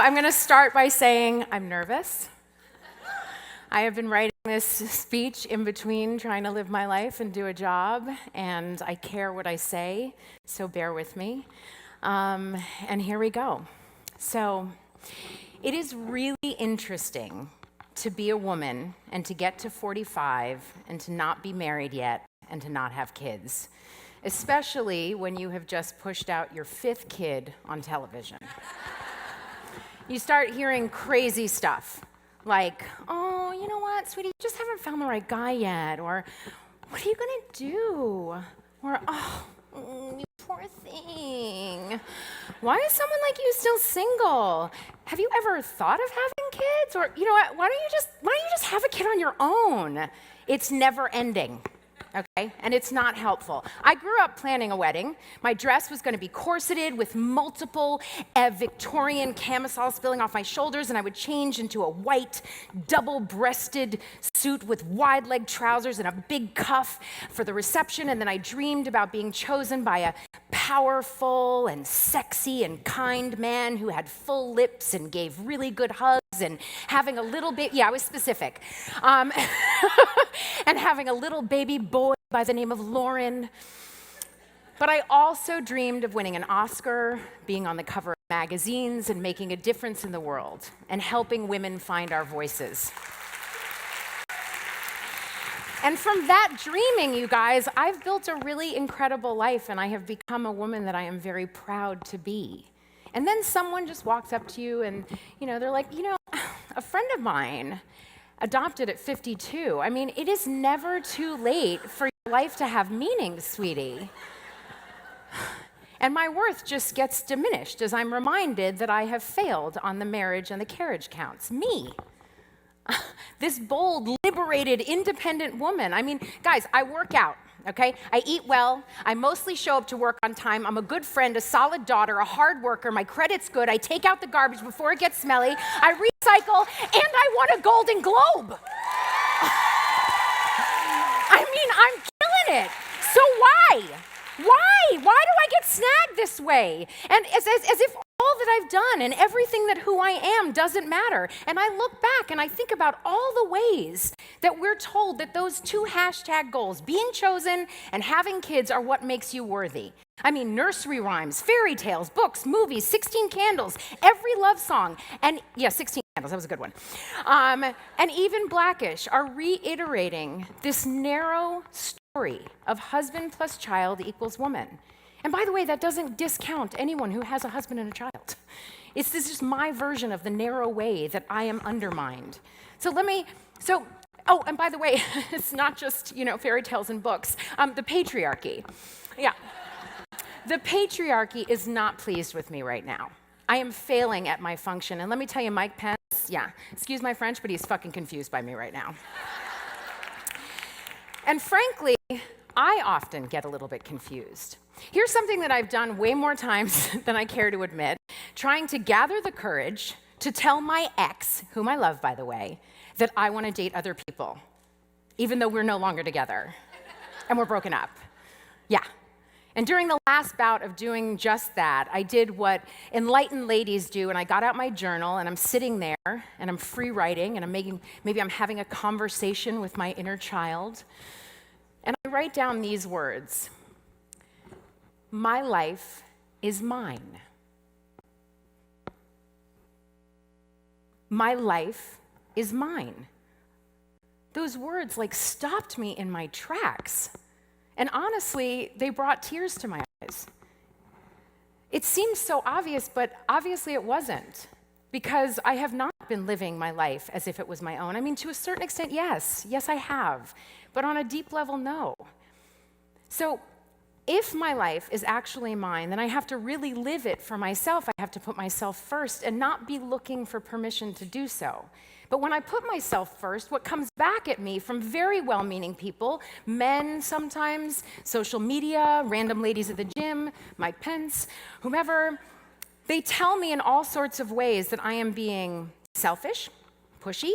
I'm going to start by saying I'm nervous. I have been writing this speech in between trying to live my life and do a job, and I care what I say, so bear with me. And here we go. So, it is really interesting to be a woman and to get to 45 and to not be married yet and to not have kids, especially when you have just pushed out your 5th kid on television. You start hearing crazy stuff like, oh, you know what, sweetie, you just haven't found the right guy yet, or what are you gonna do? Or, oh, you poor thing. Why is someone like you still single? Have you ever thought of having kids? Or, you know what, why don't you just have a kid on your own? It's never ending. Okay, and it's not helpful. I grew up planning a wedding. My dress was going to be corseted with multiple Victorian camisole spilling off my shoulders, and I would change into a white, double-breasted suit with wide-leg trousers and a big cuff for the reception, and then I dreamed about being chosen by a powerful and sexy and kind man who had full lips and gave really good hugs and having a little baby, I was specific, and having a little baby boy by the name of Lauren. But I also dreamed of winning an Oscar, being on the cover of magazines, and making a difference in the world, and helping women find our voices. And from that dreaming, you guys, I've built a really incredible life, and I have become a woman that I am very proud to be. And then someone just walks up to you and, they're like, a friend of mine adopted at 52. I mean, it is never too late for your life to have meaning, sweetie. And my worth just gets diminished as I'm reminded that I have failed on the marriage and the carriage counts. Me. This bold, liberated, independent woman. I mean, guys, I work out, okay? I eat well. I mostly show up to work on time. I'm a good friend, a solid daughter, a hard worker. My credit's good. I take out the garbage before it gets smelly. I recycle, and I won a Golden Globe. I mean, I'm killing it. So why? Why do I get snagged this way? And as if all that I've done and everything that who I am doesn't matter. And I look back and I think about all the ways that we're told that those 2 hashtag goals, being chosen and having kids, are what makes you worthy. I mean, nursery rhymes, fairy tales, books, movies, 16 Candles, every love song, and 16 Candles, that was a good one. And even Blackish are reiterating this narrow story of husband plus child equals woman. And by the way, that doesn't discount anyone who has a husband and a child. This is just my version of the narrow way that I am undermined. And by the way, it's not just, fairy tales and books. The patriarchy. Yeah. The patriarchy is not pleased with me right now. I am failing at my function. And let me tell you, Mike Pence, excuse my French, but he's fucking confused by me right now. And frankly, I often get a little bit confused. Here's something that I've done way more times than I care to admit, trying to gather the courage to tell my ex, whom I love, by the way, that I want to date other people, even though we're no longer together and we're broken up. Yeah. And during the last bout of doing just that, I did what enlightened ladies do, and I got out my journal, and I'm sitting there, and I'm free writing, and maybe I'm having a conversation with my inner child, and I write down these words: my life is mine. My life is mine. Those words stopped me in my tracks. And honestly, they brought tears to my eyes. It seems so obvious, but obviously it wasn't, because I have not been living my life as if it was my own. I mean, to a certain extent, yes. Yes, I have. But on a deep level, no. So if my life is actually mine, then I have to really live it for myself. I have to put myself first and not be looking for permission to do so. But when I put myself first, what comes back at me from very well-meaning people, men sometimes, social media, random ladies at the gym, Mike Pence, whomever, they tell me in all sorts of ways that I am being selfish, pushy,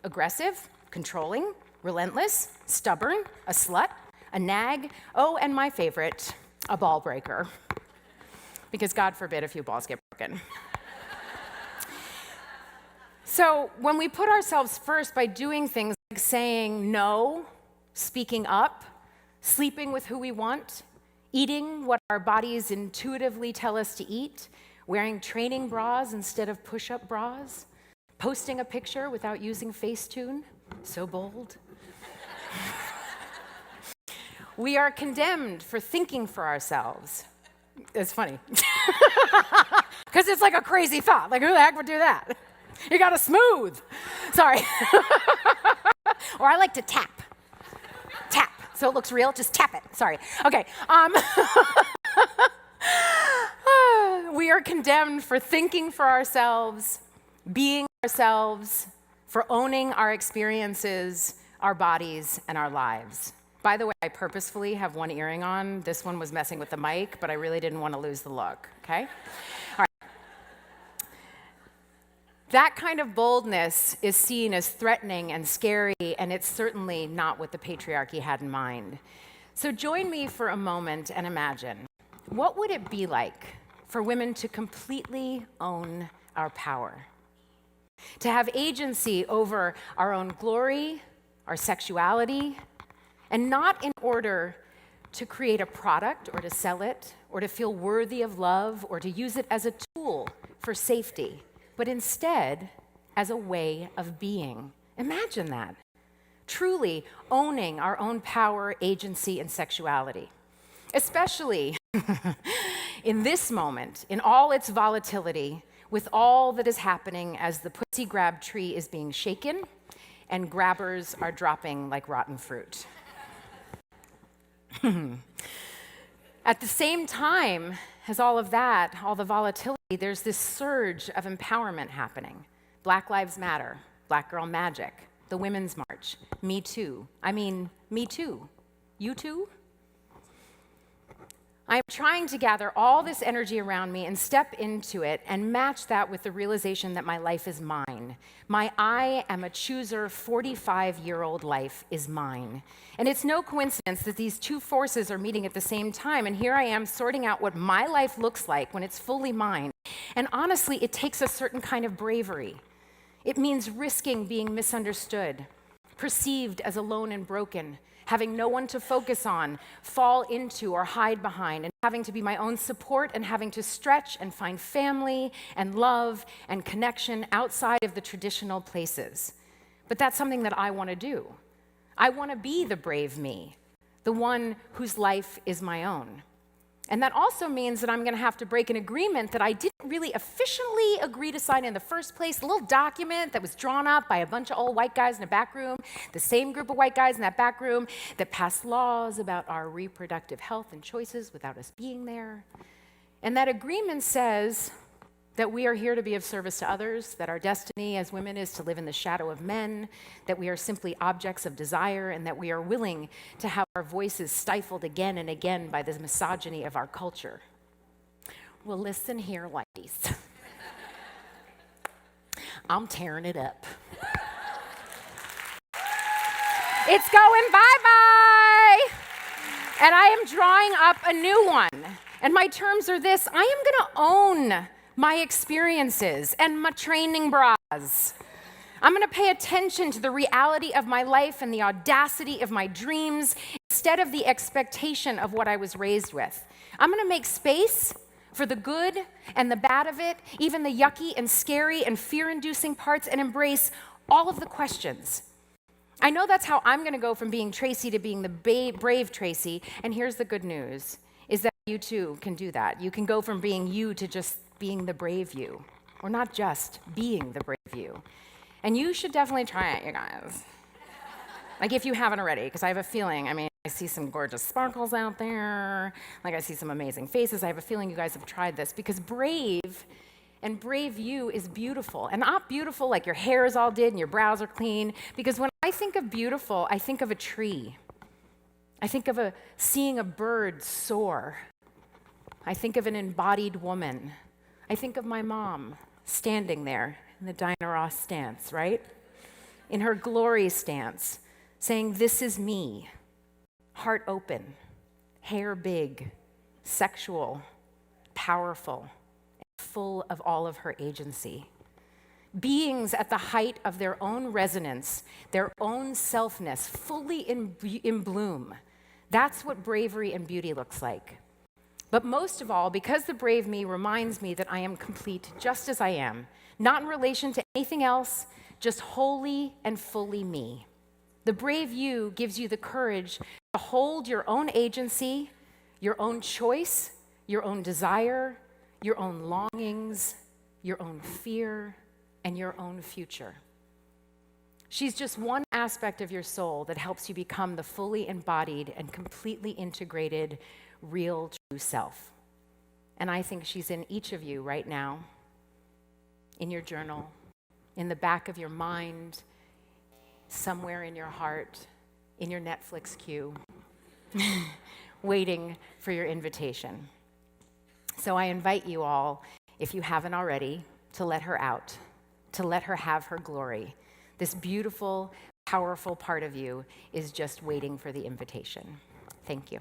aggressive, controlling, relentless, stubborn, a slut, a nag, and my favorite, a ball breaker. Because God forbid a few balls get broken. So when we put ourselves first by doing things like saying no, speaking up, sleeping with who we want, eating what our bodies intuitively tell us to eat, wearing training bras instead of push-up bras, posting a picture without using Facetune, so bold. We are condemned for thinking for ourselves. It's funny. Because it's like a crazy thought. Like, who the heck would do that? You gotta smooth. Sorry. Or I like to tap. Tap. So it looks real, just tap it. Sorry. Okay. We are condemned for thinking for ourselves, being ourselves, for owning our experiences, our bodies, and our lives. By the way, I purposefully have one earring on. This one was messing with the mic, but I really didn't want to lose the look, okay? All right. That kind of boldness is seen as threatening and scary, and it's certainly not what the patriarchy had in mind. So join me for a moment and imagine, what would it be like for women to completely own our power? To have agency over our own glory, our sexuality, and not in order to create a product or to sell it or to feel worthy of love or to use it as a tool for safety, but instead as a way of being. Imagine that. Truly owning our own power, agency, and sexuality. Especially in this moment, in all its volatility, with all that is happening as the pussy grab tree is being shaken and grabbers are dropping like rotten fruit. At the same time as all of that, all the volatility, there's this surge of empowerment happening. Black Lives Matter, Black Girl Magic, the Women's March, Me Too. Me Too. You too? I'm trying to gather all this energy around me and step into it and match that with the realization that my life is mine. My I am a chooser 45-year-old life is mine. And it's no coincidence that these two forces are meeting at the same time. And here I am sorting out what my life looks like when it's fully mine. And honestly, it takes a certain kind of bravery. It means risking being misunderstood, perceived as alone and broken, having no one to focus on, fall into, or hide behind, and having to be my own support and having to stretch and find family and love and connection outside of the traditional places. But that's something that I want to do. I want to be the brave me, the one whose life is my own. And that also means that I'm going to have to break an agreement that I didn't really officially agree to sign in the first place, a little document that was drawn up by a bunch of old white guys in a back room, the same group of white guys in that back room that passed laws about our reproductive health and choices without us being there. And that agreement says that we are here to be of service to others, that our destiny as women is to live in the shadow of men, that we are simply objects of desire, and that we are willing to have our voices stifled again and again by the misogyny of our culture. Well, listen here, ladies. I'm tearing it up. It's going bye-bye. And I am drawing up a new one. And my terms are this: I am going to own my experiences and my training bras. I'm going to pay attention to the reality of my life and the audacity of my dreams instead of the expectation of what I was raised with. I'm going to make space for the good and the bad of it, even the yucky and scary and fear-inducing parts, and embrace all of the questions. I know that's how I'm going to go from being Tracee to being the brave Tracee, and here's the good news, is that you too can do that. You can go from being you to just being the brave you, or not just being the brave you. And you should definitely try it, you guys. Like if you haven't already, because I have a feeling, I see some gorgeous sparkles out there, like I see some amazing faces. I have a feeling you guys have tried this, because brave and brave you is beautiful. And not beautiful like your hair is all did and your brows are clean, because when I think of beautiful, I think of a tree. I think of seeing a bird soar. I think of an embodied woman. I think of my mom standing there in the Diana Ross stance, right? In her glory stance, saying, "This is me," heart open, hair big, sexual, powerful, and full of all of her agency. beings at the height of their own resonance, their own selfness, fully in bloom. That's what bravery and beauty looks like. But most of all, because the brave me reminds me that I am complete just as I am, not in relation to anything else, just wholly and fully me. The brave you gives you the courage to hold your own agency, your own choice, your own desire, your own longings, your own fear, and your own future. She's just one aspect of your soul that helps you become the fully embodied and completely integrated, real, true self. And I think she's in each of you right now, in your journal, in the back of your mind, somewhere in your heart, in your Netflix queue, waiting for your invitation. So I invite you all, if you haven't already, to let her out, to let her have her glory. This beautiful, powerful part of you is just waiting for the invitation. Thank you.